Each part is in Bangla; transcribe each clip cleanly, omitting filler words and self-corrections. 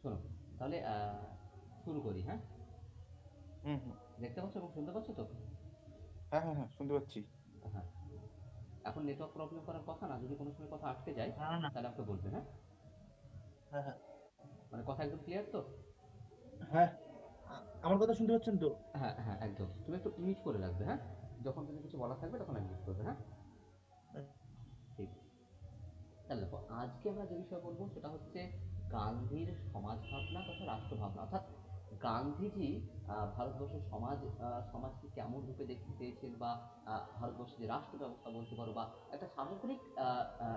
শোনো, তাহলে শুরু করি, হ্যাঁ? হুম হুম। দেখতে পাচ্ছ এবং শুনতে পাচ্ছ তো? হ্যাঁ হ্যাঁ হ্যাঁ, শুনতে পাচ্ছি। হ্যাঁ। এখন নেটওয়ার্ক প্রবলেম করার কথা না, যদি কোনো সময় কথা আটকে যায় না না। তাহলে আমাকে বলবে, হ্যাঁ? হ্যাঁ হ্যাঁ মানে কথা একদম ক্লিয়ার তো? হ্যাঁ। আমার কথা শুনতে পাচ্ছেন তো? হ্যাঁ হ্যাঁ, একদম। তুমি একটু মিউট করে রাখবে, হ্যাঁ? যখন তুমি কিছু বলার থাকবে তখন মিউট করবে, হ্যাঁ? ঠিক আছে। তাহলে দেখো, আজকে আমরা যে বিষয় বলবো সেটা হচ্ছে গান্ধীর সমাজ ভাবনা তথা রাষ্ট্র ভাবনা, অর্থাৎ গান্ধীজি ভারতবর্ষের সমাজকে কেমন রূপে দেখতে চেয়েছেন, বা ভারতবর্ষের যে রাষ্ট্র ব্যবস্থা বলতে পারো, বা একটা সামগ্রিক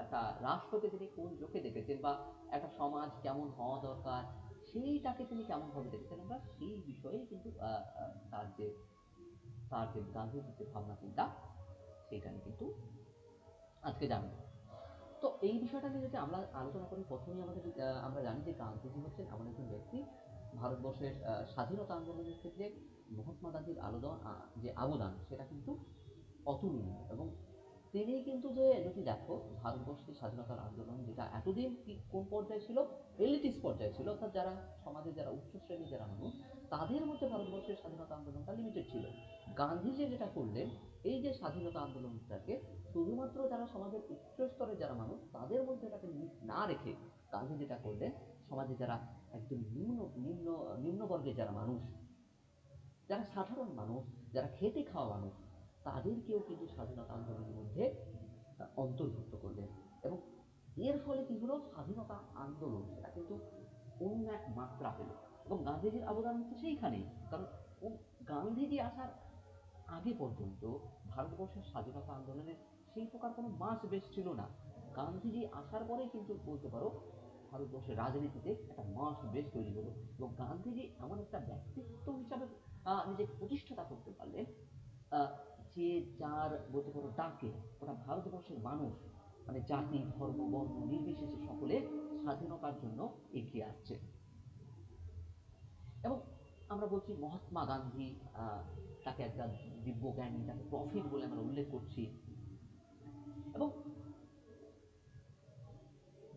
একটা রাষ্ট্রকে তিনি কোন চোখে দেখেছেন, বা একটা সমাজ কেমন হওয়া দরকার সেইটাকে তিনি কেমন ভাবে দেখেছেন, আমরা সেই বিষয়ে কিন্তু তার যে গান্ধীর যে ভাবনা চিন্তা সেইটা নিয়ে কিন্তু আজকে জানবো। তো এই বিষয়টা নিয়ে যদি আমরা আলোচনা করি, প্রথমেই আমরা জানি যে গান্ধীজি হচ্ছেন এমন একজন ব্যক্তি, ভারতবর্ষের স্বাধীনতা আন্দোলনের ক্ষেত্রে মহাত্মা গান্ধীর যে অবদান সেটা কিন্তু অতুলনীয়। এবং তিনি কিন্তু, যে যদি দেখো, ভারতবর্ষের স্বাধীনতার আন্দোলন যেটা এতদিন কোন পর্যায়ে ছিল, এলিটিস পর্যায়ে ছিল, অর্থাৎ যারা সমাজে যারা উচ্চ শ্রেণীর যারা মানুষ তাদের মধ্যে ভারতবর্ষের স্বাধীনতা আন্দোলনটা লিমিটেড ছিল। গান্ধীজি যেটা করলেন, এই যে স্বাধীনতা আন্দোলনটাকে শুধুমাত্র যারা সমাজের উচ্চ স্তরের যারা মানুষ তাদের মধ্যে এটাকে লিমিট না রেখে গান্ধী যেটা করলেন, সমাজে যারা একদম নিম্নবর্গের যারা মানুষ, যারা সাধারণ মানুষ, যারা খেটে খাওয়া মানুষ, তাদেরকেও কিন্তু স্বাধীনতা আন্দোলনের মধ্যে অন্তর্ভুক্ত করলেন। এবং এর ফলে কি হলো, স্বাধীনতা আন্দোলন সেটা কিন্তু অন্য এক মাত্রা পেল। এবং গান্ধীজির অবদান হচ্ছে সেইখানেই, কারণ গান্ধীজি আসার আগে পর্যন্ত ভারতবর্ষের স্বাধীনতা আন্দোলনের সেই প্রকার কোনো মাস বেশ ছিল না। গান্ধীজি আসার পরেই কিন্তু বলতে পারো ভারতবর্ষের রাজনীতিতে একটা মাস বেশ তৈরি হলো। এবং গান্ধীজি এমন একটা ব্যক্তিত্ব হিসাবে নিজেকে প্রতিষ্ঠাতা করতে পারলেন, আহ, যে যার বলতে পারো ডাকে ওটা ভারতবর্ষের মানুষ, মানে জাতি ধর্ম বর্ণ নির্বিশেষে সকলে স্বাধীনতার জন্য এগিয়ে আসছে। এবং আমরা বলছি মহাত্মা গান্ধী, আহ, তাকে একটা দিব্যজ্ঞানী, তাকে প্রফিট বলে আমরা উল্লেখ করছি। এবং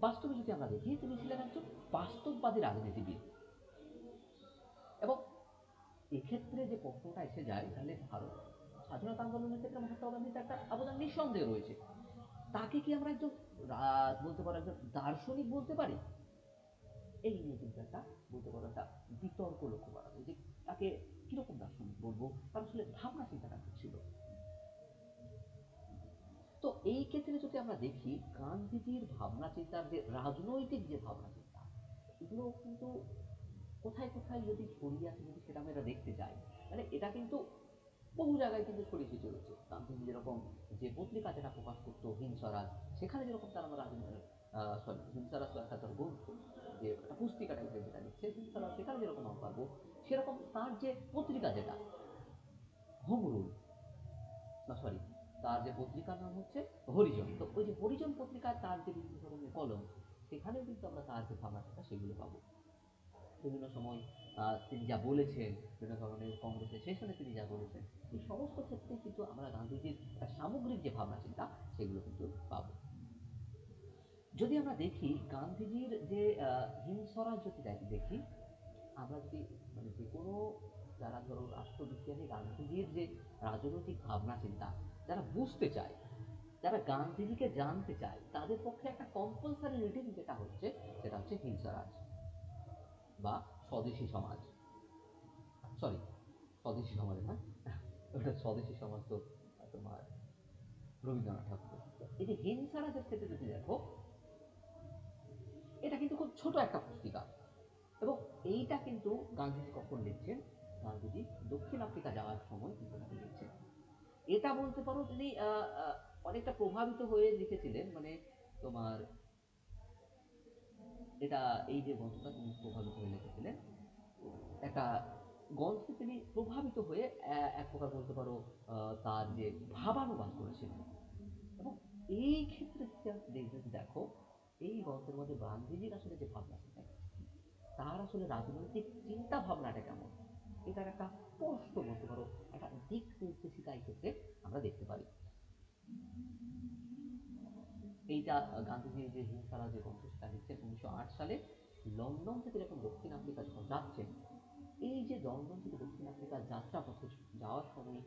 বাস্তবে যদি আমরা দেখি, তিনি ছিলেন একজন বাস্তববাদী রাজনীতিবিদ। এবং এক্ষেত্রে যে প্রশ্নটা এসে যায়, তাহলে ভারত স্বাধীনতা আন্দোলনের ক্ষেত্রে মহাত্মা গান্ধীর একটা অবদান নিঃসন্দেহ রয়েছে। তাকে কি আমরা একজন বলতে পারো একজন দার্শনিক বলতে পারি? এই নিয়ে কিন্তু একটা বলতে পারো একটা বিতর্ক লক্ষ্য করা যায়, যে তাকে কিরকম দার্শনিক বলবো, তার আসলে ভাবনা চিন্তাটা কি ছিল। তো এই ক্ষেত্রে যদি আমরা দেখি, গান্ধীজির ভাবনা চিন্তার যে রাজনৈতিক যে ভাবনা চিন্তা, এগুলো কিন্তু কোথায় কোথায় যদি ছড়িয়ে আছে, যদি সেটা আমরা দেখতে চাই, মানে এটা কিন্তু বহু জায়গায় কিন্তু ছড়িয়ে ছিটিয়ে রয়েছে। গান্ধীজি যেরকম যে পত্রিকা যেটা প্রকাশ করতো হিমস্বরাজ, সেখানে যেরকম তার আমরা সরি, হিমস্বরাজ তো একটা গ্রন্থ, যে একটা পুস্তিকা টাইপের যেটা লিখছে হিমস্বরাজ, সেখানে যেরকম আমরা পাবো, সেরকম তার যে পত্রিকা যেটা হোম রুল, না সরি, তার যে পত্রিকার নাম হচ্ছে হরিজন, তো ওই যে হরিজন পত্রিকায় তার যে বিভিন্ন ধরনের কলম, সেখানেও কিন্তু আমরা তার যে ভাবনাটা সেগুলো পাবো। বিভিন্ন সময় তিনি যা বলেছেন, বিভিন্ন ধরনের কংগ্রেসের সেশনে তিনি যা বলেছেন, এই সমস্ত ক্ষেত্রেই কিন্তু আমরা গান্ধীজির একটা সামগ্রিক যে ভাবনা চিন্তা সেগুলো কিন্তু পাবো। যদি আমরা দেখি গান্ধীজির যে হিমস্বরাজ, যদি দেখি, আমরা যদি মানে যে কোনো যারা ধরো রাষ্ট্রবিজ্ঞানী গান্ধীজির যে রাজনৈতিক ভাবনা চিন্তা যারা বুঝতে চায়, যারা গান্ধীজিকে জানতে চায়, তাদের পক্ষে একটা কম্পালসারি রিডিং যেটা হচ্ছে সেটা হচ্ছে হিংসারাজ বা স্বদেশী সমাজ। সরি, স্বদেশী সমাজ না, ওটা স্বদেশী সমাজ তো তোমার রবীন্দ্রনাথ ঠাকুর। এই যে হিংসারাজের ক্ষেত্রে যদি দেখো, এটা কিন্তু খুব ছোট একটা পুস্তিকা। এবং এইটা কিন্তু গান্ধীজি কখন লিখছেন, গান্ধীজি দক্ষিণ আফ্রিকা যাওয়ার সময় কিন্তু তাকে লিখছেন। এটা বলতে পারো তিনি অনেকটা প্রভাবিত হয়ে লিখেছিলেন, মানে তোমার এটা, এই যে গ্রন্থটা তিনি প্রভাবিত হয়ে লিখেছিলেন, একটা গ্রন্থে তিনি প্রভাবিত হয়ে এক প্রকার বলতে পারো তার যে ভাবানুবাদ করেছিলেন। এবং এই ক্ষেত্রে যদি দেখো, এই গল্পের মধ্যে গান্ধীজির আসলে যে ভাবনা চিন্তা, তার আসলে রাজনৈতিক চিন্তা ভাবনাটা কেমন, এটার একটা স্পষ্ট বলতে পারো একটা দিক নির্দেশিকা এই ক্ষেত্রে আমরা দেখতে পারি। এইটা গান্ধীজি যে হিংসারা যে গ্রন্থ সেটা লিখছেন 1908 সালে। লন্ডন থেকে যখন দক্ষিণ আফ্রিকা যখন যাচ্ছেন, এই যে লন্ডন থেকে দক্ষিণ আফ্রিকার যাত্রা পথে যাওয়ার সময়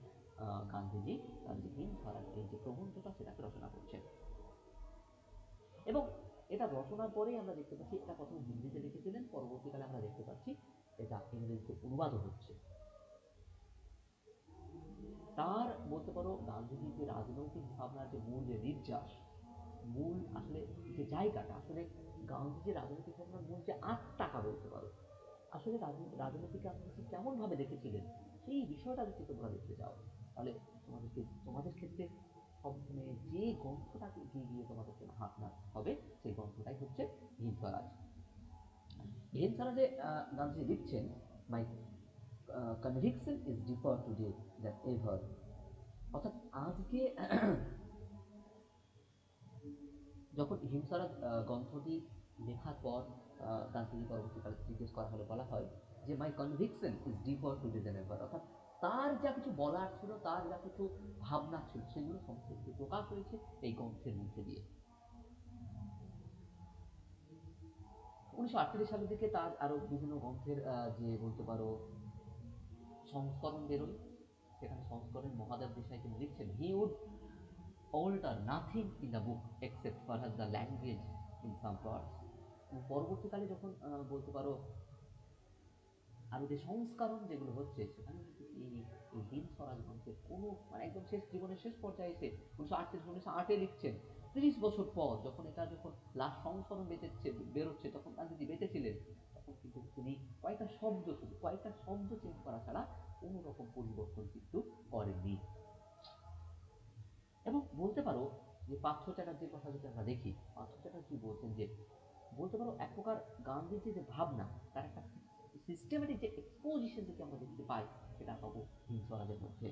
গান্ধীজি তার যে হিন্দ স্বরাজ এই যে প্রবন্ধটা সেটাকে রচনা করছেন। এবং এটা রচনার পরেই আমরা দেখতে পাচ্ছি এটা প্রথমে হিন্দিতে লিখেছিলেন, পরবর্তীকালে আমরা দেখতে পাচ্ছি এটা ইংরেজিতে অনুবাদও হচ্ছে। তার বলতে পারো গান্ধীজির যে রাজনৈতিক ভাবনার যে মূল যে নির্যাস, মূল আসলে যে জায়গাটা, আসলে গান্ধীজির রাজনৈতিক ভাবনার মূল যে আত্মাটা বলতে পারো, আসলে রাজনীতিকে গান্ধীজি কেমন ভাবে দেখেছিলেন, সেই বিষয়টা যদি তোমরা দেখতে চাও, তাহলে তোমাদের ক্ষেত্রে প্রথমে যে গ্রন্থটাকে এগিয়ে গিয়ে তোমাদেরকে ভাবনা হবে, সেই গ্রন্থটাই হচ্ছে হিন্দ স্বরাজ। হিন্দ স্বরাজে গান্ধীজি লিখছেন, my conviction is deeper today than ever. অর্থাৎ আজকে যখন হিন্দ স্বরাজ গ্রন্থটি লেখার পর গান্ধীজি পরবর্তীকালে জিজ্ঞেস করা হলে বলা হয় যে my conviction is deeper today than ever. অর্থাৎ তার যা কিছু বলার ছিল, তার যা কিছু ভাবনা ছিল, সেগুলো সমস্ত কিছু প্রকাশ হয়েছে এই গ্রন্থের মধ্যে দিয়ে। 1948 সালের দিকে তার আরো বিভিন্ন গ্রন্থের যে বলতে পারো সংস্করণ বেরোয়। সেখানে সংস্করণ মহাদেব দেশাই তিনি লিখছেন, he would alter nothing in the book except perhaps the language in some parts। এবং পরবর্তীকালে যখন বলতে পারো আরো যে সংস্করণ যেগুলো হচ্ছে, সেখানে কিন্তু এই হিন্দ স্বরাজ গ্রন্থের কোনো মানে একদম শেষ জীবনের শেষ পর্যায়ে এসে 1908 লিখছেন, 30 বছর পর যখন এটা যখন লাস্ট সংস্করণ বেরোচ্ছে, তখন গান্ধীজি বেঁচে ছিলেন, তখন কিন্তু তিনি কয়েকটা শব্দ চেঞ্জ করা ছাড়া কোনো রকম পরিবর্তন কিন্তু করেননি। এবং বলতে পারো যে পার্থ চ্যাটার্জির কথা যদি আমরা দেখি, পার্থ চ্যাটার্জি বলছেন যে বলতে পারো এক প্রকার গান্ধীর যে ভাবনা, তার একটা সিস্টেমেটিক যে এক্সপোজিশন যদি আমরা দেখতে পাই, সেটা পাবো হিন্দ স্বরাজের মধ্যে।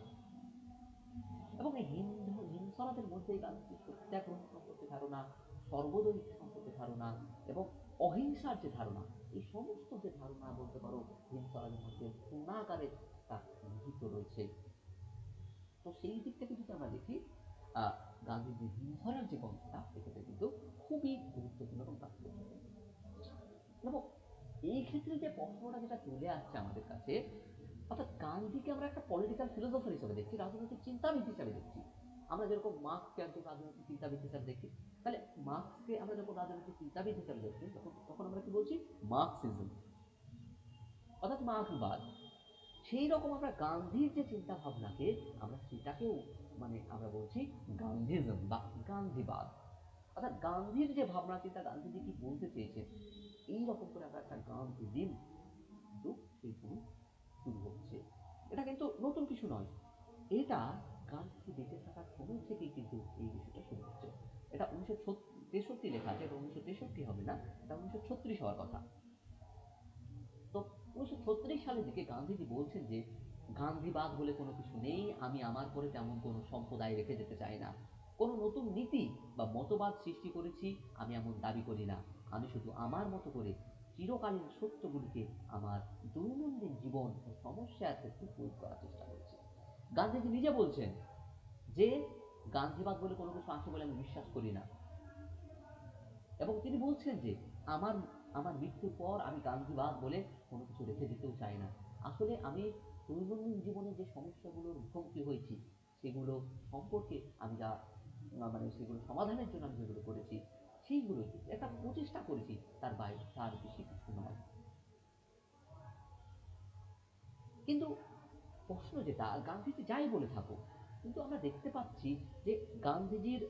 এবং এই হিন্দ স্বরাজের মধ্যেই গান্ধীজির সত্যাগ্রহ সম্পর্কে ধারণা, সর্বদৈব সম্পর্কে ধারণা এবং অহিংসার যে ধারণা, এই সমস্ত যে ধারণা বলতে পারো হিন্দ স্বরাজের মধ্যে পূর্ণাকারে তা নিহিত রয়েছে। তো সেই দিক থেকে যদি আমরা দেখি, গান্ধীজির হিন্দ স্বরাজ যে গ্রন্থটা, এক্ষেত্রে কিন্তু খুবই গুরুত্বপূর্ণ এবং তাৎপর্যপূর্ণ। এবং এই ক্ষেত্রে যে প্রশ্নটা যেটা চলে আসছে আমাদের কাছে, অর্থাৎ গান্ধীকে আমরা একটা পলিটিক্যাল ফিলোসফার হিসেবে দেখছি, রাজনৈতিক চিন্তাবিদ হিসেবে দেখছি। আমরা যেরকম মার্ক্সকে একজন রাজনৈতিক চিন্তাবিদ হিসেবে দেখি, তাহলে মার্ক্সকে আমরা যখন রাজনৈতিক চিন্তাবিদ হিসেবে দেখছি, তখন তখন আমরা কি বলছি? মার্ক্সিজম, অর্থাৎ মার্ক্সবাদ। সেই রকম আমরা গান্ধীর যে চিন্তা ভাবনাকে, আমরা সেটাকেও মানে আমরা বলছি গান্ধীজম বা গান্ধীবাদ। অর্থাৎ গান্ধীর যে ভাবনা চিন্তা, গান্ধীজি কি বলতে চেয়েছেন, এই রকম করে আমরা একটা গান্ধীজিম কিন্তু সেইগুলো শুরু হচ্ছে। এটা কিন্তু নতুন কিছু নয়, এটা গান্ধীজি বেঁচে থাকার সময় থেকেই কিন্তু এই বিষয়টা শুরু হচ্ছে। এটা 1963 লেখা আছে, এটা 1963 হবে না, এটা 1936 হওয়ার কথা। তো 1936 সালের দিকে গান্ধীজি বলছেন যে গান্ধীবাদ বলে কোনো কিছু নেই, আমি আমার পরে তেমন কোনো সম্প্রদায় রেখে যেতে চাই না, কোনো নতুন নীতি বা মতবাদ সৃষ্টি করেছি আমি এমন দাবি করি না, আমি শুধু আমার মতো করে চিরকালীন সত্যগুলিকে আমার দৈনন্দিন জীবন ও সমস্যার ক্ষেত্রে প্রয়োগ করার চেষ্টা করছি। গান্ধীজি নিজে বলছেন যে গান্ধীবাদ বলে কোনো কিছু আছে বলে আমি বিশ্বাস করি না, এবং তিনি বলছেন যে আমার আমার মৃত্যুর পর আমি গান্ধীবাদ বলে কোনো কিছু রেখে যেতেও চাই না। আসলে আমি দৈনন্দিন জীবনে যে সমস্যাগুলোর মুখোমুখি হয়েছি, সেগুলো সম্পর্কে আমি যা মানে সেগুলো সমাধানের জন্য আমি যেগুলো করেছি, সেইগুলোই একটা প্রচেষ্টা করেছি, তার বাইরে তার বেশি কিছু নয়। কিন্তু প্রশ্ন যেটা, গান্ধীজি যাই বলে থাকুক, কিন্তু আমরা দেখতে পাচ্ছি যে গান্ধীজির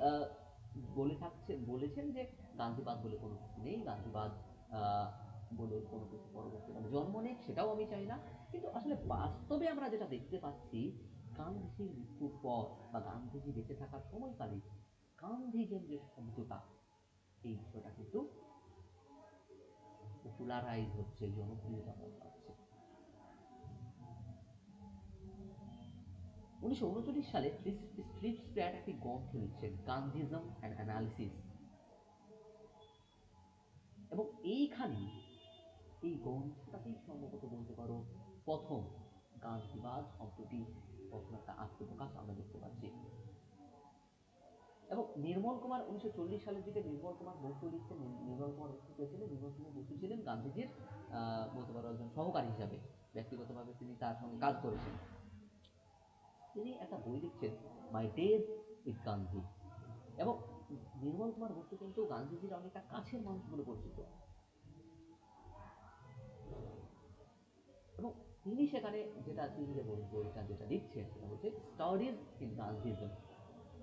বলেছেন যে গান্ধীবাদ বলে কোনো কিছু নেই, গান্ধীবাদ আহ, বলে কোনো কিছু পরবর্তীকালে জন্ম নেই, সেটাও আমি চাই না। কিন্তু আসলে বাস্তবে আমরা যেটা দেখতে পাচ্ছি, গান্ধীজির মৃত্যুর পর বা গান্ধীজি বেঁচে থাকার সময়কালে গান্ধীজম যে শব্দটা, এই বিষয়টা কিন্তু পপুলারাইজ হচ্ছে, জনপ্রিয়তা পাচ্ছে। 1939 সালে স্ট্রিট স্প্র্যাট একটি গ্রন্থ লিখছেন, গান্ধীজম অ্যান্ড অ্যানালিসিস। এবং এইখানে এই গ্রন্থটাতেই সম্ভবত বলতে পারো প্রথম গান্ধীবাদ শব্দটি প্রথম একটা আত্মপ্রকাশ আমরা দেখতে পাচ্ছি। এবং নির্মল কুমার 1940 সালের দিকে নির্মল কুমার বসু লিখছেন, নির্মল কুমার বসু কে ছিলেন? নির্মল কুমার বসু ছিলেন গান্ধীজির বলতে পারো একজন সহকারী হিসাবে, ব্যক্তিগতভাবে তিনি তার সঙ্গে কাজ করেছেন। তিনি একটা বই লিখছেন, মাই ডেজ উইথ গান্ধী। এবং নির্মল কুমার বসু কিন্তু গান্ধীজির অনেকটা কাছের মানুষ বলে পরিচিত। এবং তিনি সেখানে তিনি যে বইটা যেটা লিখছেন সেটা হচ্ছে স্টাডিজ ইন গান্ধীজম।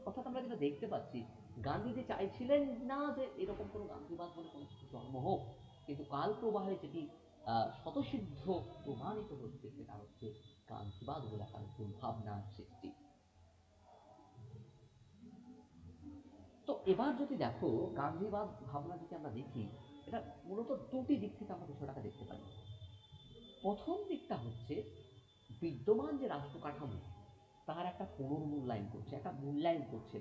অর্থাৎ আমরা যেটা দেখতে পাচ্ছি, গান্ধীজি চাইছিলেন না যে এরকম কোনো গান্ধীবাদ বলে কোনো কিছু জন্ম হোক, কিন্তু কাল প্রবাহে যেটি স্বতঃসিদ্ধ প্রমাণিত হচ্ছে সেটা হচ্ছে গান্ধীবাদ বলে একটা নতুন ভাবনার সৃষ্টি। তো এবার যদি দেখো, গান্ধীবাদ ভাবনা যদি আমরা দেখি, এটা মূলত দুটি দিক থেকে আমরা বিষয়টাকে দেখতে পারি। প্রথম দিকটা হচ্ছে বিদ্যমান যে রাষ্ট্র কাঠামো তার একটা পুনর্মূল্যায়ন করছে, একটা মূল্যায়ন করছে।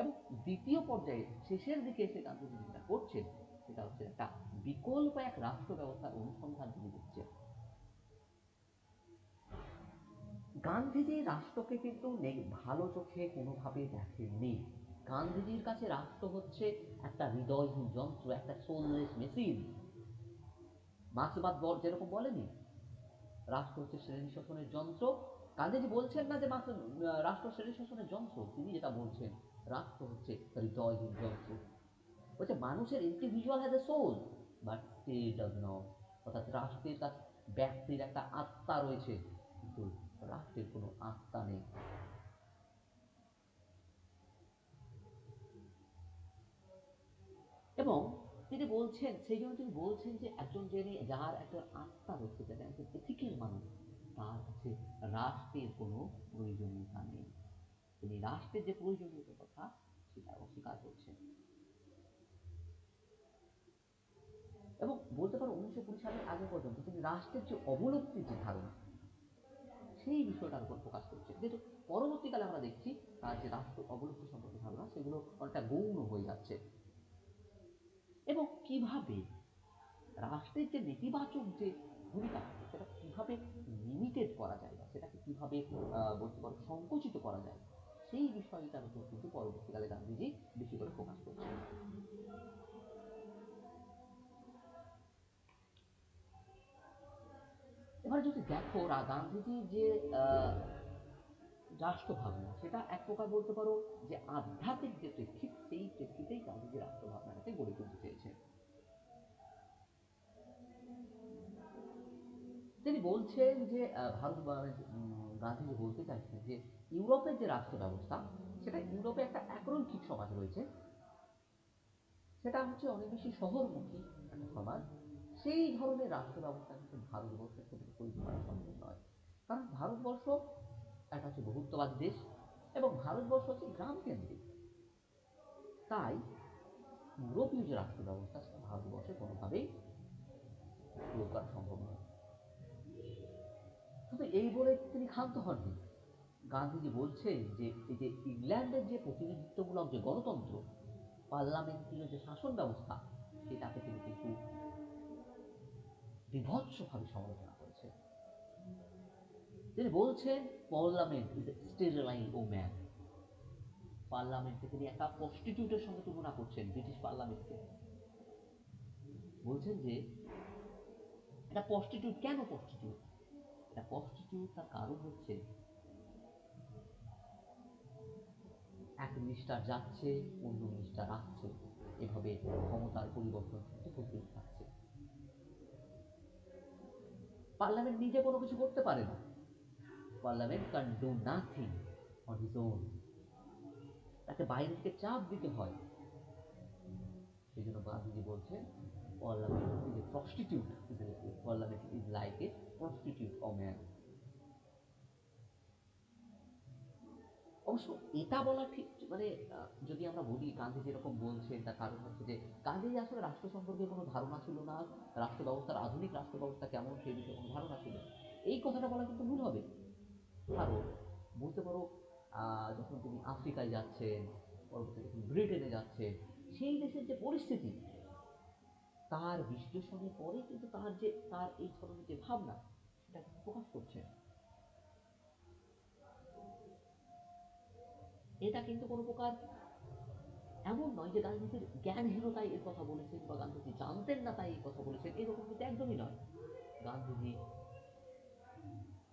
এবং দ্বিতীয় পর্যায়ে শেষের দিকে এসে গান্ধীজি যেটা করছেন সেটা হচ্ছে একটা বিকল্প এক রাষ্ট্র ব্যবস্থার অনুসন্ধান তিনি দিচ্ছেন। গান্ধীজি রাষ্ট্রকে কিন্তু ভালো চোখে কোনোভাবে দেখেননি। গান্ধীজির কাছে রাষ্ট্র হচ্ছে একটা হৃদয়হীন যন্ত্র, একটা সোললেস মেশিন। মার্ক্সবাদ যেরকম বলেনি রাষ্ট্র হচ্ছে শ্রেণী শোষণের যন্ত্র, গান্ধীজি বলছেন না যে রাষ্ট্র শ্রেণী শোষণের যন্ত্র, তিনি যেটা বলছেন রাষ্ট্র হচ্ছে হৃদয়হীন যন্ত্র। বলছে মানুষের individual has a soul but state does not. অর্থাৎ রাষ্ট্রের কাছে ব্যক্তির একটা আত্মা রয়েছে, কিন্তু রাষ্ট্রের কোনো আত্মা নেই। এবং তিনি বলছেন, সেই জন্য তিনি বলছেন যে একজন যার একটা আত্মা রয়েছে, যারা একজন এথিক্যাল মানুষ, তার কাছে রাষ্ট্রের কোনো প্রয়োজনীয়তা নেই। তিনি রাষ্ট্রের যে প্রয়োজনীয়তার কথা সেটা অস্বীকার করছেন। এবং বলতে পারো 1920 সালের আগে পর্যন্ত তিনি রাষ্ট্রের যে অবলুপ্তির যে ধারণা সেই বিষয়টার উপর ফোকাস করছে, কিন্তু পরবর্তীকালে আমরা দেখছি তার যে রাষ্ট্র অবলুপ্তি সম্পর্কে ধারণা সেগুলো অনেকটা গৌণ হয়ে যাচ্ছে। এবং কিভাবে রাষ্ট্রের যে নেতিবাচক যে ভূমিকা সেটা কিভাবে লিমিটেড করা যায়, বা সেটাকে কিভাবে বলতে পারো সংকুচিত করা যায়, সেই বিষয়টার উপর কিন্তু পরবর্তীকালে গান্ধীজি বেশি করে ফোকাস করছেন। এবার যদি দেখো গান্ধীজির যে রাষ্ট্র ভাবনা, সেটা এক প্রকার বলতে পারো যে আধ্যাত্মিক যে প্রেক্ষিত, সেই প্রেক্ষিতেই গান্ধীজি রাষ্ট্র ভাবনাটাকে গড়ে তুলতে চেয়েছেন। তিনি বলছেন যে গান্ধীজি বলতে চাইছেন যে ইউরোপের যে রাষ্ট্র ব্যবস্থা, সেটা ইউরোপে একটা একরৈখিক সমাজ রয়েছে, সেটা হচ্ছে অনেক বেশি শহরমুখী একটা সমাজ। সেই ধরনের রাষ্ট্র ব্যবস্থা কিন্তু ভারতবর্ষের ক্ষেত্রে তৈরি করা সম্ভব নয়। কারণ ভারতবর্ষ একটা হচ্ছে বহুত্ববাদী দেশ, এবং ভারতবর্ষ হচ্ছে গ্রাম কেন্দ্রিক। তাই ইউরোপীয় যে রাষ্ট্র ব্যবস্থা সেটা ভারতবর্ষে কোনোভাবেই প্রয়োগ করা সম্ভব নয়। শুধু এই বলে তিনি ক্ষান্ত হননি। গান্ধীজি বলছেন যে এই যে ইংল্যান্ডের যে প্রতিনিধিত্বমূলক যে গণতন্ত্র, পার্লামেন্টীয় যে শাসন ব্যবস্থা, সেটাকে তিনি কিন্তু বীভৎসভাবে সমালোচনা করেছেন। তিনি বলছেন পার্লামেন্ট ইজ এ স্টেরিলাইন ওম্যান। পার্লামেন্টকে তিনি একটা প্রস্টিটিউটের সঙ্গে তুলনা করছেন, ব্রিটিশ পার্লামেন্টকে। বলছেন যে এটা প্রস্টিটিউট। কেন প্রস্টিটিউট? এটা প্রস্টিটিউট, তার কারণ হচ্ছে এক মিনিস্টার যাচ্ছে, অন্য মিনিস্টার আসছে, এভাবে ক্ষমতার পরিবর্তন কিন্তু হতেই থাকছে। পার্লামেন্ট নিজে কোনো কিছু করতে পারে না। Parliament can do nothing on his own. তাকে বাইরে থেকে চাপ দিতে হয়। সেই জন্য গান্ধীজি বলছেন parliament is a prostitute, parliament is like a prostitute woman. অবশ্য এটা বলা ঠিক, মানে যদি আমরা বলি গান্ধীজি এরকম বলছেন, তার কারণ হচ্ছে যে গান্ধীজি আসলে রাষ্ট্র সম্পর্কে কোনো ধারণা ছিল না, রাষ্ট্র ব্যবস্থার আধুনিক রাষ্ট্র ব্যবস্থা কেমন সেই বিষয়ে কোনো ধারণা ছিল না। এই কথাটা বলা কিন্তু ভুল হবে। কারণ বলতে পারো যখন তিনি আফ্রিকায় যাচ্ছেন, পরবর্তীতে যখন ব্রিটেনে যাচ্ছেন, সেই দেশের যে পরিস্থিতি তার বিশ্লেষণের পরে কিন্তু তার এই ধরনের যে ভাবনা সেটা কিন্তু প্রকাশ করছেন। এটা কিন্তু কোনো প্রকার এমন নয় যে গান্ধীজির জ্ঞানহীনতায় এর কথা বলেছেন বা গান্ধীজি জানতেন না তাই এই কথা বলেছেন, এরকম কিন্তু একদমই নয়। গান্ধীজি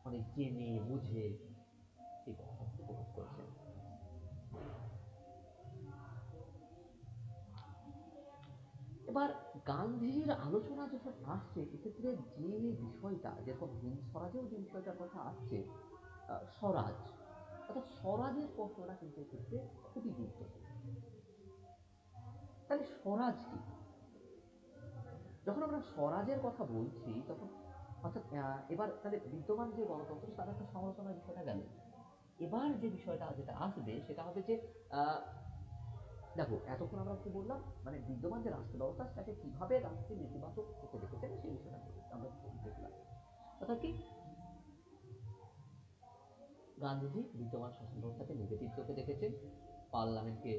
অনেক জেনে বুঝে এই কথাটা প্রকাশ করেছেন। এবার গান্ধীজির আলোচনা যখন আসছে এক্ষেত্রে যে বিষয়টা, যেরকম হিন্দ স্বরাজেও যে বিষয়টার কথা আসছে, স্বরাজ, অর্থাৎ স্বরাজের প্রশ্নটা কিন্তু এক্ষেত্রে খুবই গুরুত্বপূর্ণ। তাহলে স্বরাজ কি? যখন আমরা স্বরাজের কথা বলছি তখন অর্থাৎ এবার তাহলে বিদ্যমান যে গণতন্ত্র তার একটা সমালোচনার বিষয়টা গেল। এবার যে বিষয়টা যেটা আসবে সেটা হবে যে আহ, দেখো এতক্ষণ আমরা কি বললাম, মানে বিদ্যমান যে রাষ্ট্র ব্যবস্থা সেটাকে কিভাবে গান্ধীজি নেতিবাচক চোখে দেখেছেন সেই বিষয়টা আমরা দেখলাম। অর্থাৎ কি, গান্ধীজি বিদ্যমান শাসন ব্যবস্থাকে নেগেটিভ চোখে দেখেছেন, পার্লামেন্টকে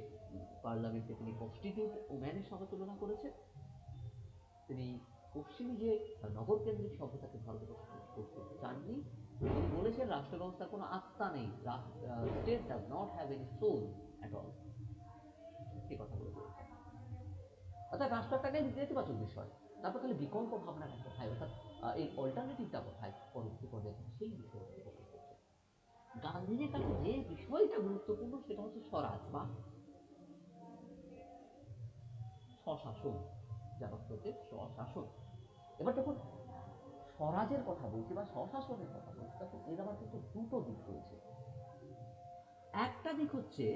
পার্লামেন্টকে তিনি প্রস্টিটিউট ওম্যানের সঙ্গে তুলনা করেছেন, তিনি পশ্চিমী যে নগরকেন্দ্রিক সভ্যতাকে ভারতে প্রস্তুত চাননি। তিনি বলেছেন রাষ্ট্র ব্যবস্থার কোনো আত্মা নেই, state does not have any soul at all, এই কথাগুলো বলেছেন। অর্থাৎ রাষ্ট্র একটা নেতিবাচক বিষয়। তারপর তাহলে বিকল্প ভাবনাটা কোথায়, অর্থাৎ এই অল্টারনেটিভটা কোথায় পরবর্তী পর্যায়ে সেই বিষয়টা প্রকাশ করছে। গান্ধীজির কাছে যে বিষয়টা গুরুত্বপূর্ণ সেটা হচ্ছে স্বরাজ বা স্বশাসন, যার অর্থ হচ্ছে স্বশাসন। এবার যখন স্বরাজের কথা বলছি বা স্বশাসনের কথা বলছি তখন এর আবার কিন্তু দুটো দিক রয়েছে। একটা দিক হচ্ছে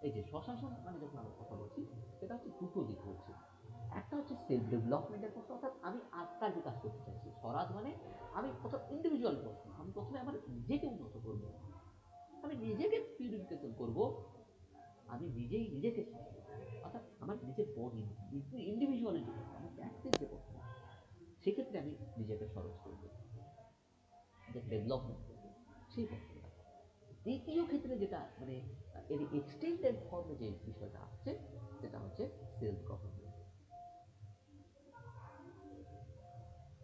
এই যে স্বশাসন মানে যখন আমরা কথা বলছি সেটা হচ্ছে দুটো দিক রয়েছে। একটা হচ্ছে সেলফ ডেভেলপমেন্টের প্রশ্ন, অর্থাৎ আমি আত্মার বিকাশ করতে চাইছি। স্বরাজ মানে আমি প্রথম ইন্ডিভিজুয়াল প্রশ্ন, আমি প্রথমে আমার নিজেকে উন্নত করব, আমি নিজেকে পিউরিফিকেশন করব, আমি নিজেই নিজেকে শাসন করব। অর্থাৎ আমার নিজের বডি ইন্ডিভিজুয়ালের যে প্রশ্ন, আমার ব্যক্তির যে প্রশ্ন, সেক্ষেত্রে আমি নিজেকে সরজ করবো, ডেভেলপমেন্ট করবো, সেই প্রশ্নটা। দ্বিতীয় ক্ষেত্রে যেটা মানে এর এক্সটেন্ডেড ফর্মে যে বিষয়টা আসছে সেটা হচ্ছে সেলফ গভর্নমেন্ট।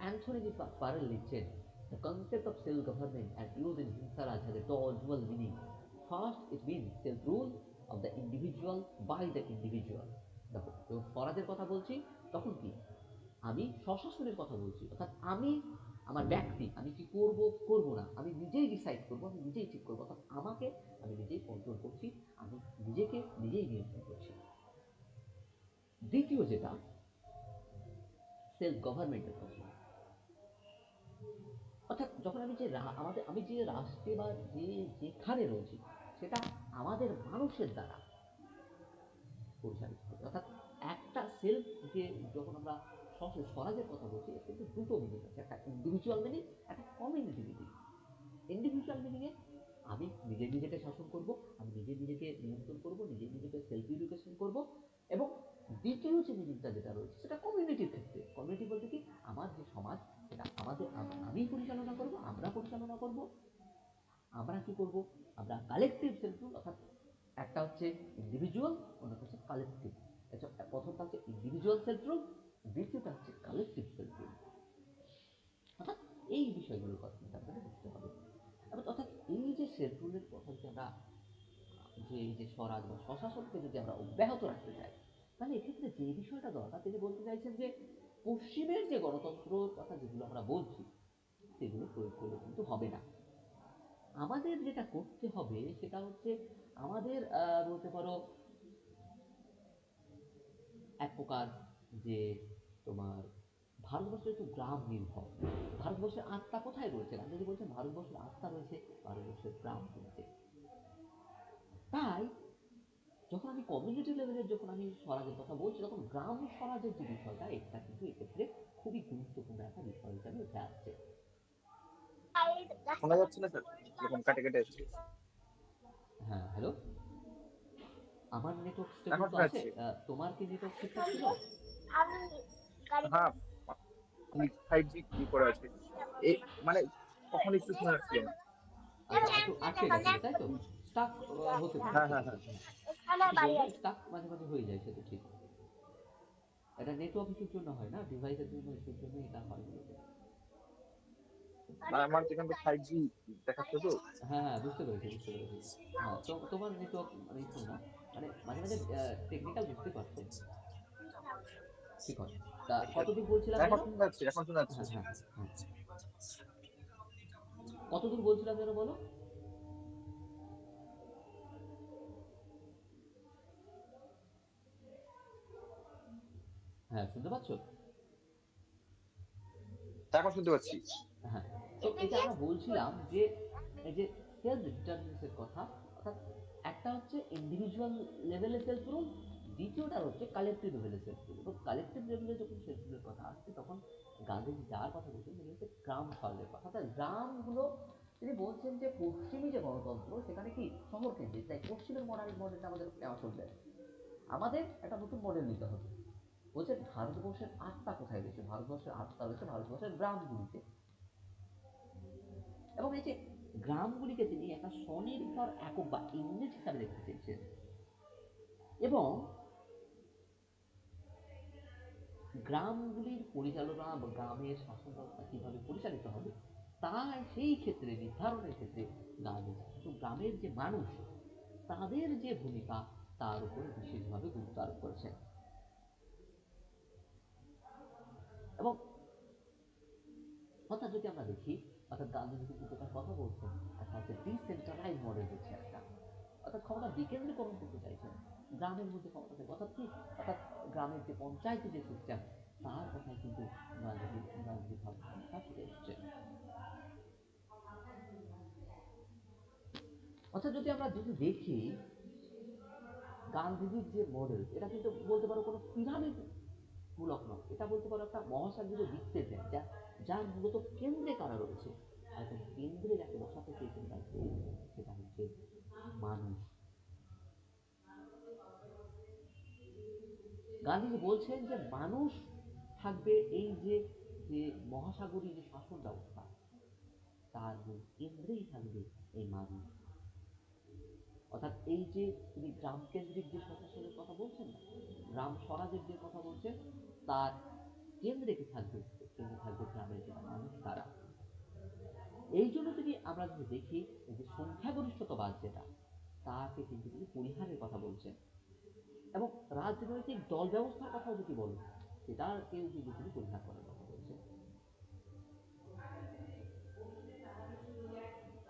অ্যান্থনি জি পারেল লিখছেন, The concept of self-government as used in Hinsaraj has a dual meaning. First, it means self-rule of the individual by the individual. দেখো যখন স্বরাজের কথা বলছি তখন কি আমি স্বশাসনের কথা বলছি, অর্থাৎ আমি আমার ব্যক্তি আমি কি করব করব না আমি নিজেই ডিসাইড করব, আমি নিজেই ঠিক করবো, অর্থাৎ আমাকে আমি নিজেই কন্ট্রোল করছি, আমি নিজেকে নিজেই নিয়ন্ত্রণ করছি। দ্বিতীয় যেটা সেলফ গভর্নমেন্টের প্রশ্ন, অর্থাৎ যখন আমি যে আমাদের আমি যে রাষ্ট্রে বা যে যেখানে রয়েছি সেটা আমাদের মানুষের দ্বারা পরিচালিত হবে। অর্থাৎ একটা সেলফ যে যখন আমরা স্বরাজের কথা বলছি এর কিন্তু দুটো মিনিং আছে, একটা ইন্ডিভিজুয়াল মিনিং, একটা কমিউনিটি মিনিং। ইন্ডিভিজুয়াল মিনিংয়ে আমি নিজে নিজেকে শাসন করব, আমি নিজে নিজেকে নিয়ন্ত্রণ করব, নিজে নিজেকে সেলফ এডুকেশন করব। এবং দ্বিতীয় যে মিনিংটা যেটা রয়েছে সেটা কমিউনিটির ক্ষেত্রে, কমিউনিটি বলতে কি আমার যে সমাজ সেটা আমাদের আমি পরিচালনা করব, আমরা পরিচালনা করব, আমরা কি করব, আমরা কালেকটিভ সেলফ রুল, অর্থাৎ একটা হচ্ছে ইন্ডিভিজুয়াল, অন্যটা হচ্ছে কালেকটিভ। আচ্ছা, প্রথমটা হচ্ছে ইন্ডিভিজুয়াল সেলফ রুল, দ্বিতীয়টা হচ্ছে কালেকটিভ সেলফ রুল। অর্থাৎ এই বিষয়গুলোর কথা কিন্তু আপনাদের বুঝতে হবে। অর্থাৎ এই যে সেলফ রুলের কথা যদি আমরা যে এই যে স্বরাজ বা স্বশাসনকে যদি আমরা অব্যাহত রাখতে চাই তাহলে এক্ষেত্রে যে বিষয়টা দরকার তিনি বলতে চাইছেন যে পশ্চিমের যে গণতন্ত্র কথা যেগুলো আমরা বলছি সেগুলো প্রয়োগ করলে কিন্তু হবে না। আমাদের যেটা করতে হবে সেটা হচ্ছে আমাদের বলতে পারো এক প্রকার যে তোমার ভারতবর্ষ একটু গ্রাম নির্ভর, ভারতবর্ষের আত্মা কোথায় রয়েছে, গান্ধীজি বলছেন ভারতবর্ষের আত্মা রয়েছে ভারতবর্ষের গ্রামগুলিতে। তাই যখন আমি কমিউনিটি লেভেলের যখন আমি স্বরাজের কথা বলছি তখন গ্রাম স্বরাজের যে বিষয়টা এটা কিন্তু এক্ষেত্রে খুবই গুরুত্বপূর্ণ একটা বিষয় হিসাবে উঠে আসছে। শোনা যাচ্ছে না স্যার, এরকম কাটে কেটে আসছে। হ্যাঁ, হ্যালো, আমার নেটওয়ার্ক স্টেবল এখন তো শোনা আছে। যাচ্ছে। তোমার কি নেটওয়ার্ক ঠিকঠাক ছিল? হ্যাঁ, 5G কি করে আছে এই, মানে কখন একটু শোনা যাচ্ছিল না। আচ্ছা, একটু আটকে গেছিল তাই তো, স্টাক হতে পারে হ্যাঁ হ্যাঁ সেটা হ্যাঁ। ঠিক, হ্যাঁ। একটু বলবে, স্টাক মাঝে মাঝে হয়ে যায়, সে তো ঠিক। এটা নেটওয়ার্ক ইস্যুর জন্য হয় না, ডিভাইসের জন্য ইস্যুর জন্য এটা হয় মূলত। না, আমার যেখানে তো 5G দেখাচ্ছে তো। হ্যাঁ হ্যাঁ, বুঝতে পেরেছি বুঝতে পেরেছি। হ্যাঁ, তো তোমার নেটওয়ার্ক মানে ইস্যু না। মানে মাঝে মাঝে টেকনিক্যাল বুঝতে পারছেন, ঠিক হয়। তা কতদূর বলছিলাম এখন যেন? শুনতে যাচ্ছি, এখন শোনা যাচ্ছে। হ্যাঁ হ্যাঁ হ্যাঁ, কতদূর বলছিলাম যেন বলো? হ্যাঁ, শুনতে পাচ্ছ? এখন শুনতে পাচ্ছি। হ্যাঁ, তো এই যে আমরা বলছিলাম যে এই যে সেলফ ডিটারমিনেন্সের কথা, অর্থাৎ একটা হচ্ছে ইন্ডিভিজুয়াল লেভেলে সেলফ রুল, দ্বিতীয়টা হচ্ছে কালেকটিভ লেভেলে সেলফ রুল। এবং কালেকটিভ লেভেলে যখন সেলফ রুলের কথা আসছে তখন গান্ধীজি যার কথা বলছেন তিনি হচ্ছে গ্রাম স্বরাজের কথা। অর্থাৎ গ্রামগুলো, তিনি বলছেন যে পশ্চিমী যে গণতন্ত্র সেখানে কি শহর কেন্দ্রিক, তাই পশ্চিমের মডেলটা আমাদের নেওয়া চলবে না, আমাদের একটা নতুন মডেল নিতে হবে। বলছে ভারতবর্ষের আত্মা কোথায় রয়েছে? ভারতবর্ষের আত্মা রয়েছে ভারতবর্ষের গ্রামগুলিতে। এবং এই যে গ্রামগুলিকে তিনি একটা স্বনির্ভর একক বা ইউনিট হিসাবে দেখতে চেয়েছেন। এবং গ্রামগুলির পরিচালনা বা গ্রামের শাসন ব্যবস্থা কীভাবে পরিচালিত হবে তার সেই ক্ষেত্রে নির্ধারণের ক্ষেত্রে গান্ধীজি কিন্তু গ্রামের যে মানুষ তাদের যে ভূমিকা তার উপরে বিশেষভাবে গুরুত্ব আরোপ করেছেন। এবং অর্থাৎ যদি আমরা দেখি, অর্থাৎ গান্ধীজি কিন্তু যেটা কথা বলছেন একটা হচ্ছে ডিসেন্ট্রালাইজ মডেল হচ্ছে একটা, অর্থাৎ ক্ষমতা বিকেন্দ্রীকরণ করতে চাইছেন, গ্রামের মধ্যে ক্ষমতা থাকবে। অর্থাৎ কি, অর্থাৎ গ্রামের যে পঞ্চায়েত যে সিস্টেম তার কথাই কিন্তু গান্ধীজি ভাবনা চলে এসছেন। অর্থাৎ যদি দেখি গান্ধীজির যে মডেল, এটা কিন্তু বলতে পারো কোনো পিরামিড মূলক নয়, এটা বলতে পারো একটা মহাসাগরীয় বৃত্তের ন্যায়, যার মূলত কেন্দ্রে কারা রয়েছে, এখন কেন্দ্রে যাকে বসাতে চেয়েছেন গান্ধীজি সেটা হচ্ছে মানুষ। গান্ধীজি বলছেন যে মানুষ থাকবে এই যে যে মহাসাগরীয় যে শাসন ব্যবস্থা তার মূল কেন্দ্রেই থাকবে এই মানুষ। অর্থাৎ এই যে তিনি গ্রাম কেন্দ্রিক যে স্বশাসনের কথা বলছেন না, গ্রাম স্বরাজের যে কথা বলছেন, তার কেন্দ্রে কি থাকবে? কেন্দ্রে থাকবে গ্রামের যারা মানুষ তারা। এই জন্য যদি দেখি এই যে সংখ্যাগরিষ্ঠতাবাদ যেটা, তাকে কিন্তু তিনি পরিহারের কথা বলছেন। এবং রাজনৈতিক দল ব্যবস্থার কথাও যদি বলো সেটাকেও কিন্তু তিনি পরিহার করার কথা বলছেন।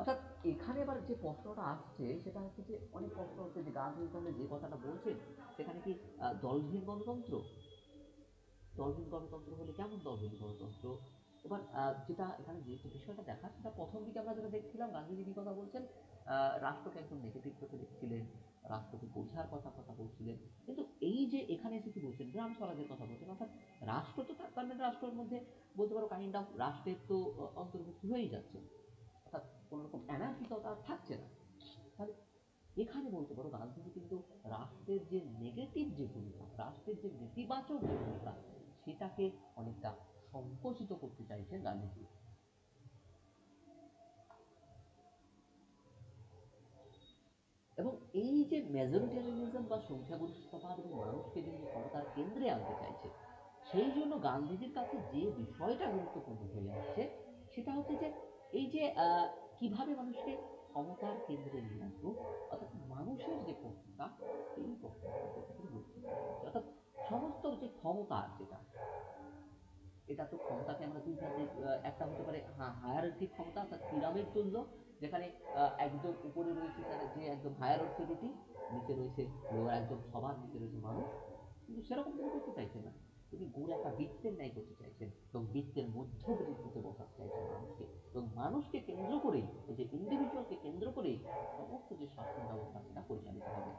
অর্থাৎ এখানে এবার যে প্রশ্নটা আসছে সেটা হচ্ছে যে অনেক প্রশ্ন হচ্ছে যে গান্ধী তাহলে যে কথাটা বলছেন সেখানে কি দলহীন গণতন্ত্র, দলহীন গণতন্ত্র হলে কেমন দলহীন গণতন্ত্র? এবার যেটা এখানে যে বিষয়টা দেখা, সেটা প্রথম দিকে আমরা যেটা দেখছিলাম গান্ধীজি কি কথা বলছেন, রাষ্ট্রকে একদম নেগেটিভ চোখে দেখছিলেন, রাষ্ট্রকে বোঝার কথা বলছিলেন। কিন্তু এই যে এখানে এসে কি বলছেন, গ্রাম স্বরাজের কথা বলছেন, অর্থাৎ রাষ্ট্র তো তার মানে রাষ্ট্রের মধ্যে বলতে পারো কাইন্ড অফ রাষ্ট্রের তো অন্তর্ভুক্ত হয়েই যাচ্ছে, অর্থাৎ কোনো রকম অ্যানার্কি তো আর থাকছে না। তাহলে এখানে বলতে পারো গান্ধীজি কিন্তু রাষ্ট্রের যে নেগেটিভ যে ভূমিকা, রাষ্ট্রের যে নেতিবাচক যে ভূমিকা, সেটাকে অনেকটা সংকুচিত করতে চাইছেন গান্ধীজি। এবং এই যে মেজরিটেরিয়ানিজম বা সংখ্যাগরিষ্ঠতাবাদ এবং মানুষকে তিনি যে ক্ষমতার কেন্দ্রে আনতে চাইছে, সেই জন্য গান্ধীজির কাছে যে বিষয়টা গুরুত্বপূর্ণ হয়ে আসছে সেটা হচ্ছে যে এই যে কিভাবে মানুষকে ক্ষমতার কেন্দ্রে নিয়ে আসবো, অর্থাৎ মানুষের যে প্রশ্নটা, সেই প্রশ্নটার প্রতি তিনি গুরুত্ব দিতে চাইছে। অর্থাৎ সমস্ত যে ক্ষমতা যেটা, এটা তো ক্ষমতাকে আমরা দুই ভাগে, একটা হতে পারে হায়ারার্কিক ক্ষমতা অর্থাৎ পিরামিড তুল্য, যেখানে একদম উপরে রয়েছে তারা যে একদম হায়ার অথরিটি, নিচে রয়েছে লোয়ার, একদম সবার নিচে রয়েছে মানুষ। কিন্তু সেরকম তিনি করতে চাইছেন না, তিনি গোড়ে একটা বৃত্তের ন্যায় করতে চাইছেন এবং বৃত্তের মধ্যবর্তীতে বসাতে চাইছেন মানুষকে, এবং মানুষকে কেন্দ্র করেই, এই যে ইন্ডিভিজুয়ালকে কেন্দ্র করেই সমস্ত যে শাসন ব্যবস্থা সেটা পরিচালিত হবে।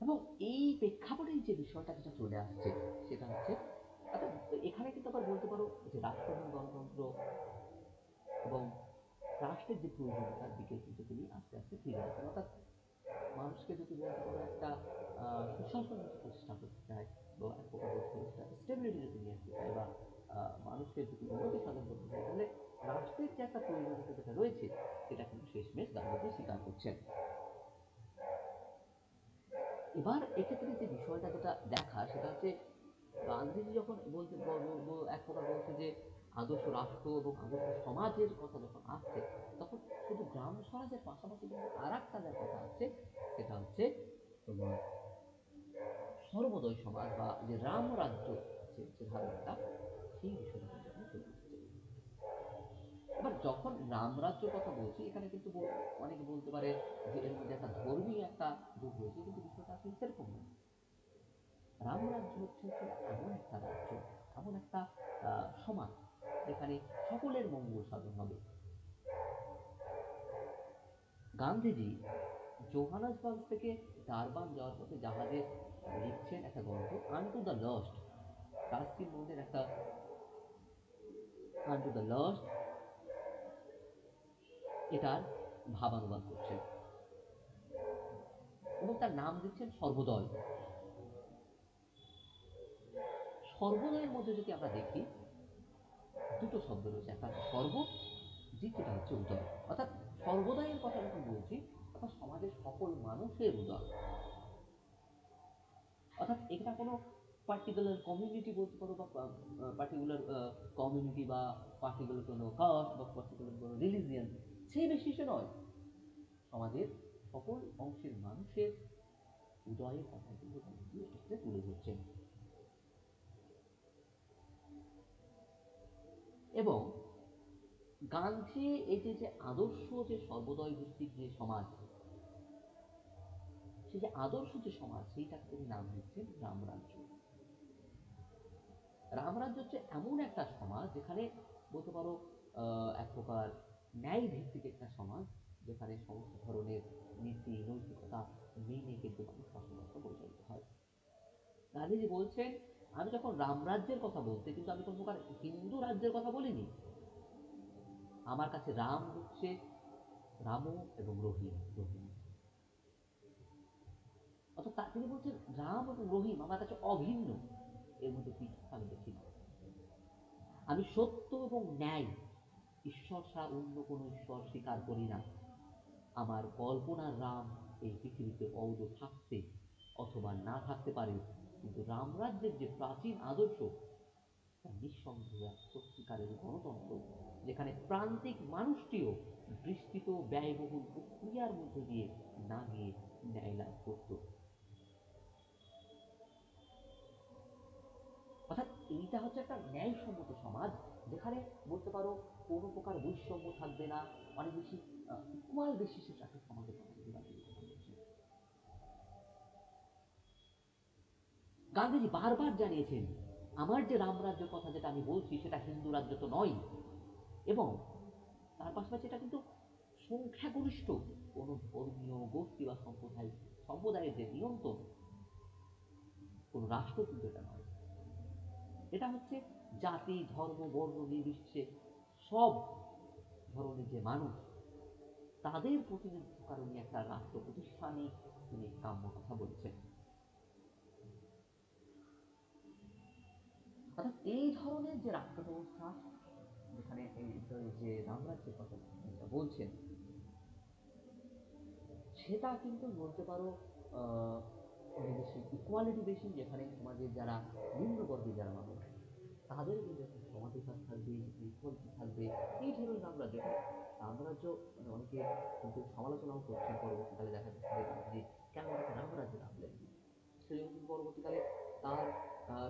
এবং এই প্রেক্ষাপটেই যে বিষয়টা যেটা চলে আসছে সেটা হচ্ছে, অর্থাৎ এখানে কিন্তু আবার বলতে পারো যে রাষ্ট্রহীন গণতন্ত্র এবং রাষ্ট্রের যে প্রয়োজনীয়তার দিকে কিন্তু তিনি আস্তে আস্তে ফিরে আসেন। অর্থাৎ মানুষকে যদি বলতে পারো একটা সুশাসন যদি প্রতিষ্ঠা করতে চায়, বা এক প্রকার বলতে পারো সেটা স্টেবিলিটি যদি নিয়ে আসতে চায়, বা মানুষকে যদি উন্নতি সাধন করতে চায়, তাহলে রাষ্ট্রের যে একটা প্রয়োজনীয়তা যেটা রয়েছে সেটা কিন্তু শেষমেশ গান্ধীজি স্বীকার করছেন। এবার এক্ষেত্রে যে বিষয়টা যেটা দেখা সেটা হচ্ছে, গান্ধীজি যখন বলতে এক প্রকার বলছে যে আদর্শ রাষ্ট্র এবং আদর্শ সমাজের কথা যখন আসছে, তখন শুধু গ্রাম স্বরাজের পাশাপাশি কিন্তু আর একটা যার কথা আসছে, সেটা হচ্ছে তোমার সর্বদয় সমাজ বা যে রামরাজ্য আছে যে ধারণাটা, সেই বিষয়টা কিন্তু এখানে চলে আসছে। এবার যখন রামরাজ্যের কথা বলছি, এখানে কিন্তু অনেকে বলতে পারে যে এর মধ্যে একটা ধর্মীয় একটা যোগ রয়েছে, কিন্তু বিষয়টা আসলে সেরকম না। রামরাজ্য হচ্ছে এমন একটা রাজ্য, এমন একটা সমাজ যেখানে সকলের মঙ্গল সাধন হবে। গান্ধীজি জোহানসবার্গ থেকে ডারবান যাওয়ার পথে জাহাজে লিখছেন একটা গ্রন্থ, আনটু দ্য লস্ট, টাস্কিন মনের একটা আনটু দ্য লস্ট, এটার ভাবানুবাদ করছেন এবং তার নাম দিচ্ছেন সর্বোদয়। সর্বোদয়ের মধ্যে যদি আমরা দেখি, দুটো শব্দ রয়েছে, একটা হচ্ছে সর্ব, দ্বিতীয়টা হচ্ছে উদয়। অর্থাৎ সর্বোদয়ের কথা যখন বলছি, অর্থাৎ সমাজের সকল মানুষের উদয়। অর্থাৎ এটা কোনো পার্টিকুলার কমিউনিটি বলতে পারো, বা পার্টিকুলার কমিউনিটি বা পার্টিকুলার কোনো কাস্ট বা পার্টিকুলার কোনো রিলিজিয়ান, সেই বেশিসে নয়, সমাজের সকল অংশের মানুষের উদয়ের কথা কিন্তু এক্ষেত্রে তুলে ধরছেন। এবং গান্ধী এই যে আদর্শ যে সর্বদয় ভিত্তিক যে সমাজ, সেই যে আদর্শ যে সমাজ, সেইটাকে তিনি নাম দিচ্ছেন রামরাজ্য। রামরাজ্য হচ্ছে এমন একটা সমাজ যেখানে বলতে পারো এক প্রকার ন্যায় ভিত্তিক একটা সমাজ, যেখানে সমস্ত ধরনের নীতি নৈতিকতা মেনে কিন্তু মানুষ শাসন ব্যবস্থা পরিচালিত হয়। গান্ধীজি বলছেন, আমি যখন রামরাজ্যের কথা বলতে, কিন্তু আমি কোনো প্রকার হিন্দু রাজ্যের কথা বলিনি। আমার কাছে রাম হচ্ছে রাম এবং রহিম, রহিম। অর্থাৎ তিনি বলছেন রাম এবং রহিম আমার কাছে অভিন্ন, এর মধ্যে পৃথক আমি দেখি না। আমি সত্য এবং ন্যায়, ঈশ্বর ছাড়া অন্য কোনো ঈশ্বর স্বীকার করি না। আমার কল্পনার রাম এই পৃথিবীতে অবৈধ থাকতে অথবা না থাকতে পারে, কিন্তু রামরাজ্যের যে প্রাচীন আদর্শ, তা নিঃসন্দেহ এক সত্যিকারের গণতন্ত্র, যেখানে প্রান্তিক মানুষটিও বিস্তৃত ব্যয়বহুল প্রক্রিয়ার মধ্যে দিয়ে না গিয়ে ন্যায় লাভ করত। অর্থাৎ এইটা হচ্ছে একটা ন্যায়সম্মত সমাজ, যেখানে বলতে পারো কোনো প্রকার বৈষম্য থাকবে না, অনেক বেশি ইকুয়াল বেসিসে একটা সমাজের কথা কিন্তু গান্ধীজি কথা বলছেন। গান্ধীজি বারবার জানিয়েছেন, আমার যে রামরাজ্যের কথা যেটা আমি বলছি, সেটা হিন্দু রাজ্য তো নয়, এবং তার পাশাপাশি এটা কিন্তু সংখ্যাগরিষ্ঠ কোনো ধর্মীয় গোষ্ঠী বা সম্প্রদায়ের যে নিয়ন্ত্রণ, কোনো রাষ্ট্র কিন্তু এটা নয়। এটা হচ্ছে জাতি ধর্ম বর্ণ নির্বিশেষে সব ধরনের যে মানুষ, তাদের প্রতিনিধিত্ব কারণে একটা রাষ্ট্র প্রতিষ্ঠানিক তিনি কাম্য কথা বলেছেন। অর্থাৎ এই ধরনের যে রাষ্ট্র ব্যবস্থা, যেখানে এই যে রামরাজ্যের কথা যেটা বলছেন, সেটা কিন্তু বলতে পারো অনেক বেশি ইকুয়ালিটি বেশি, যেখানে সমাজের যারা নিম্নবর্গের যারা মানুষ, তাদের কিন্তু একটা সমাধিকার থাকবে, যেখানে ইকুয়ালিটি থাকবে। এই ধরনের রামরাজ্য, রামরাজ্য মানে অনেকে কিন্তু সমালোচনাও করছেন, পরবর্তীকালে দেখা যাচ্ছে যে গান্ধীজি কেন এটাকে রামরাজ্য রাখলেন। সেই কিন্তু পরবর্তীকালে তার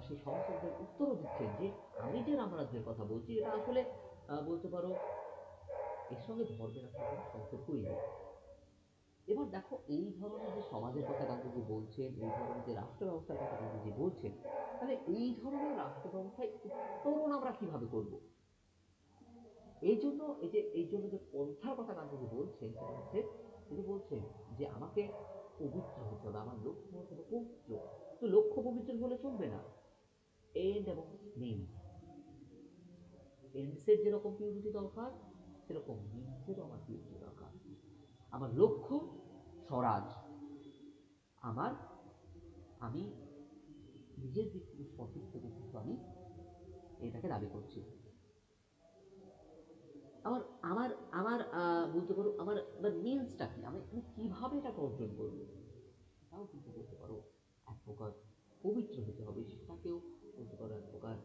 সেই সমর্থকদের উত্তরও দিচ্ছেন যে আমি যে রামরাজ্যের কথা বলছি, এটা আসলে বলতে পারো এর সঙ্গে ধর্মের আসলে কোনো সম্পর্কই নেই। এবার দেখো, এই ধরনের যে সমাজের কথা গান্ধীজি বলছেন, এই ধরনের যে রাষ্ট্র ব্যবস্থার কথা গান্ধীজি বলছেন, তাহলে এই ধরনের রাষ্ট্র ব্যবস্থায় উত্তরণ আমরা কিভাবে করব? এই জন্য যে পন্থার কথা গান্ধীজি বলছেন, সেটা হচ্ছে তিনি বলছেন যে আমাকে পবিত্র হতে হবে, আমার লক্ষ্য হতে হবে পবিত্র। তো লক্ষ্য পবিত্র হলে চলবে না, এন্ড এবং মিনস, এন্ডসের যেরকম পিউরিটি দরকার, সেরকম মিনসেরও আমার পিউরিটি দরকার। আমার লক্ষ্য স্বরাজ, আমার আমি নিজের দিক থেকে সঠিক থেকে কিন্তু আমি এটাকে দাবি করছি। আমার আমার আমার বলতে পারো আমার এবার মিনসটা কি, আমি আমি কিভাবে এটাকে অর্জন করবো, সেটাও কিন্তু বলতে পারো এক প্রকার পবিত্র হতে হবে, সেটাকেও বলতে পারো এক প্রকার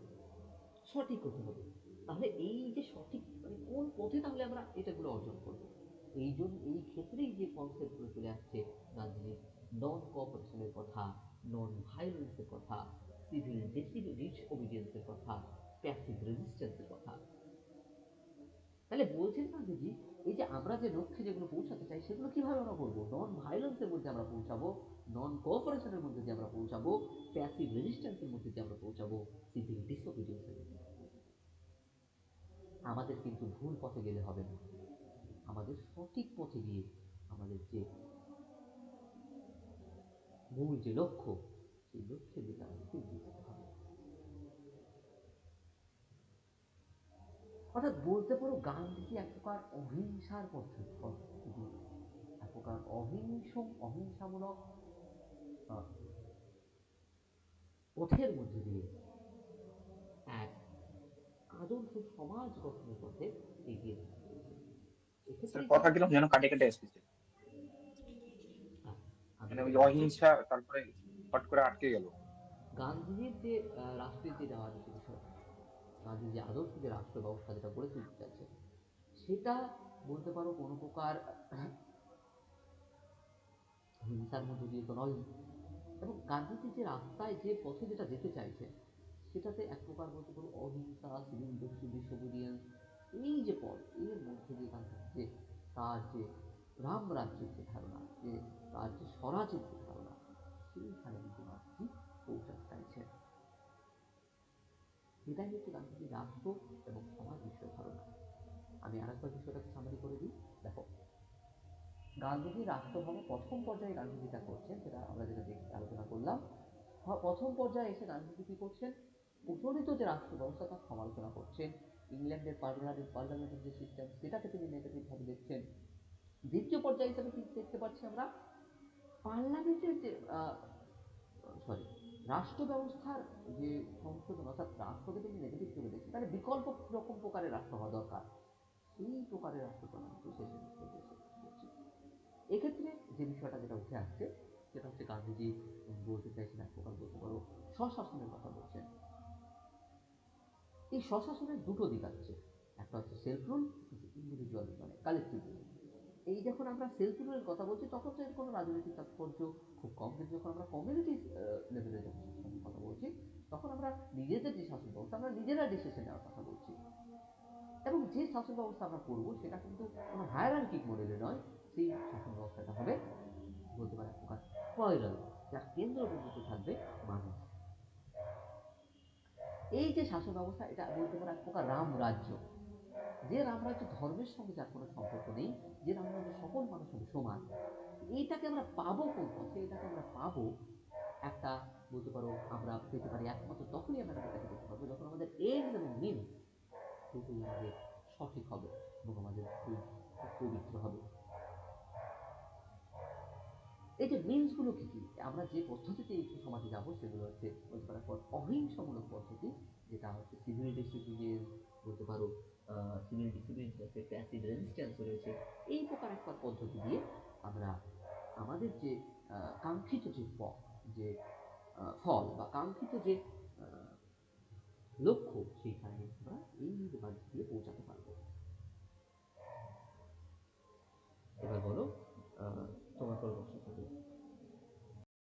সঠিক হতে হবে। তাহলে এই যে সঠিক মানে কোন পথে তাহলে আমরা এটাগুলো অর্জন করব, এই ক্ষেত্রেই যে কনসেপ্টগুলো চলে আসছে গান্ধীজির নন কোঅপারেশনের কথা, নন ভায়োলেন্সের কথা, সিভিল ডিসওবিডিয়েন্সের কথা, প্যাসিভ রেজিস্ট্যান্সের কথা। তাহলে বলছেন গান্ধীজি এই যে আমরা যে লক্ষ্যে যেগুলো পৌঁছাতে চাই সেগুলো কিভাবে আমরা করবো, নন ভায়োলেন্সের মধ্যে আমরা পৌঁছাবো, নন কোঅপারেশনের মধ্যে দিয়ে আমরা পৌঁছাবো, প্যাসিভ রেজিস্ট্যান্সের মধ্যে দিয়ে আমরা পৌঁছাবো, সিভিল ডিসওবিডিয়েন্সের মধ্যে দিয়ে আমরা পৌঁছাবো। আমাদের কিন্তু ভুল পথে গেলে হবে না, আমাদের সঠিক পথে গিয়ে আমাদের যে মূল যে লক্ষ্য সেই লক্ষ্যের দিকে আমাদেরকে এগিয়ে যেতে হবে। অর্থাৎ বলতে পারো গান্ধীজি এক প্রকার অহিংসার পদ্ধতি, এক প্রকার অহিংসামূলক পথের মধ্যে দিয়ে এক আদর্শ সমাজ গঠনের পথে এগিয়ে যেতে চেয়েছেন। স্যার এক্ষেত্রে তিনি কথাগুলো যেন কাটে কাটে আসতেছে, আমি মানে যেটা ওই বলছি, অহিংসা তারপরে হট করে আটকে গেল। গান্ধীজির যে রাষ্ট্রের যে দেওয়া যে বিষয়, গান্ধী যে আদর্শ যে রাষ্ট্র ব্যবস্থা যেটা গড়ে তুলতে চাইছে সেটা বলতে পারো কোনো প্রকার হিংসার মধ্যে দিয়ে তো নয়। এবং গান্ধীজি যে রাস্তায় যে পথে যেটা যেতে চাইছে সেটাতে এক প্রকার বলতে পারো অহিংসা, সিভিল ডিসোবিডিয়েন্স, এই যে পথ এর মধ্যে দিয়ে গান্ধীজি যে তার যে রাম রাজ্যের যে ধারণা, যে তার যে স্বরাজের যে ধারণা, সেইখানে কিন্তু গান্ধীজি পৌঁছাতে চাইছেন। এটাই হচ্ছে গান্ধীজির রাষ্ট্র এবং সমাজ বিষয়ে ধারণা। আমি আরেকবার বিষয়টাকে সামারি করে দিই। দেখো, গান্ধীজির রাষ্ট্রভাবে প্রথম পর্যায়ে গান্ধী যেটা করছেন সেটা আমরা যেটা আলোচনা করলাম, প্রথম পর্যায়ে এসে গান্ধীজি কি করছেন, প্রচলিত যে রাষ্ট্র ব্যবস্থা তার সমালোচনা করছেন, ইংল্যান্ডের পার্লামেন্টের যে সিস্টেম সেটাকে তিনি নেগেটিভ ভাবে দেখছেন। দ্বিতীয় পর্যায়ে হিসেবে কি দেখতে পাচ্ছি আমরা, পার্লামেন্টের যে সরি রাষ্ট্র ব্যবস্থার যে সংশোধন, অর্থাৎ রাষ্ট্রকে তিনি নেগেটিভ চোখে দেখছেন, তাহলে বিকল্প রকম প্রকারের রাষ্ট্র হওয়া দরকার, সেই প্রকারের রাষ্ট্রপ্রণালী কিন্তু শেষের দিকে এসে করছে। এক্ষেত্রে যে বিষয়টা যেটা উঠে আসছে সেটা হচ্ছে গান্ধীজি বলতে চাইছেন এক প্রকার বলতে পারো স্বশাসনের কথা বলছেন। এই স্বশাসনের দুটো দিক আছে, একটা হচ্ছে সেলফ রুল, একটা হচ্ছে ইন্ডিভিজুয়াল মানে কালেকটিভ রুল। এই যখন আমরা সেলফ রুলের কথা বলছি তখন তো এর কোনো রাজনৈতিক তাৎপর্য খুব কম, কিন্তু যখন আমরা কমিউনিটি লেভেলে যখন শাসনের কথা বলছি তখন আমরা নিজেদের যে শাসন ব্যবস্থা আমরা নিজেরা ডিসিশন নেওয়ার কথা বলছি। এবং যে শাসন ব্যবস্থা আমরা করবো সেটা কিন্তু কোনো হায়ারার্কিক মডেলে নয়, সেই শাসন ব্যবস্থাটা হবে বলতে পারে এক প্রকার প্লয়রাল, যার কেন্দ্রবিন্দুতে থাকবে মানুষ। এই যে শাসন ব্যবস্থা এটা বলতে পারে এক প্রকার রাম রাজ্য, যে রাম রাজ্য ধর্মের সঙ্গে যার কোনো সম্পর্ক নেই, যে রাম রাজ্য সকল মানুষ হবে সমান। এইটাকে আমরা পাবো কোন পথে, এটাকে আমরা পাবো একটা বলতে পারো আমরা পেতে পারি একমাত্র তখনই আমরা এটাকে পেতে পারবো যখন আমাদের এন্ড এবং মিনস দুটোই আমাদের সঠিক হবে এবং আমাদের খুব পবিত্র হবে। এই যে মিনসগুলো কি কি, আমরা যে পদ্ধতিতে এই সমাজে যাবো সেগুলো হচ্ছে বলতে পারো অহিংসামূলক পদ্ধতি, যেটা হচ্ছে সিভিল ডিসিপ্লিন বলতে পারো, সিভিল ডিসিপ্লিন আছে, প্যাসিভ রেজিস্ট্যান্স রয়েছে। এই প্রকার একটা পদ্ধতি দিয়ে আমরা আমাদের যে কাঙ্ক্ষিত যে যে ফল বা কাঙ্ক্ষিত যে আহ, লক্ষ্য সেইখানে আমরা এই মাধ্যম দিয়ে পৌঁছাতে পারবো। এবার বলো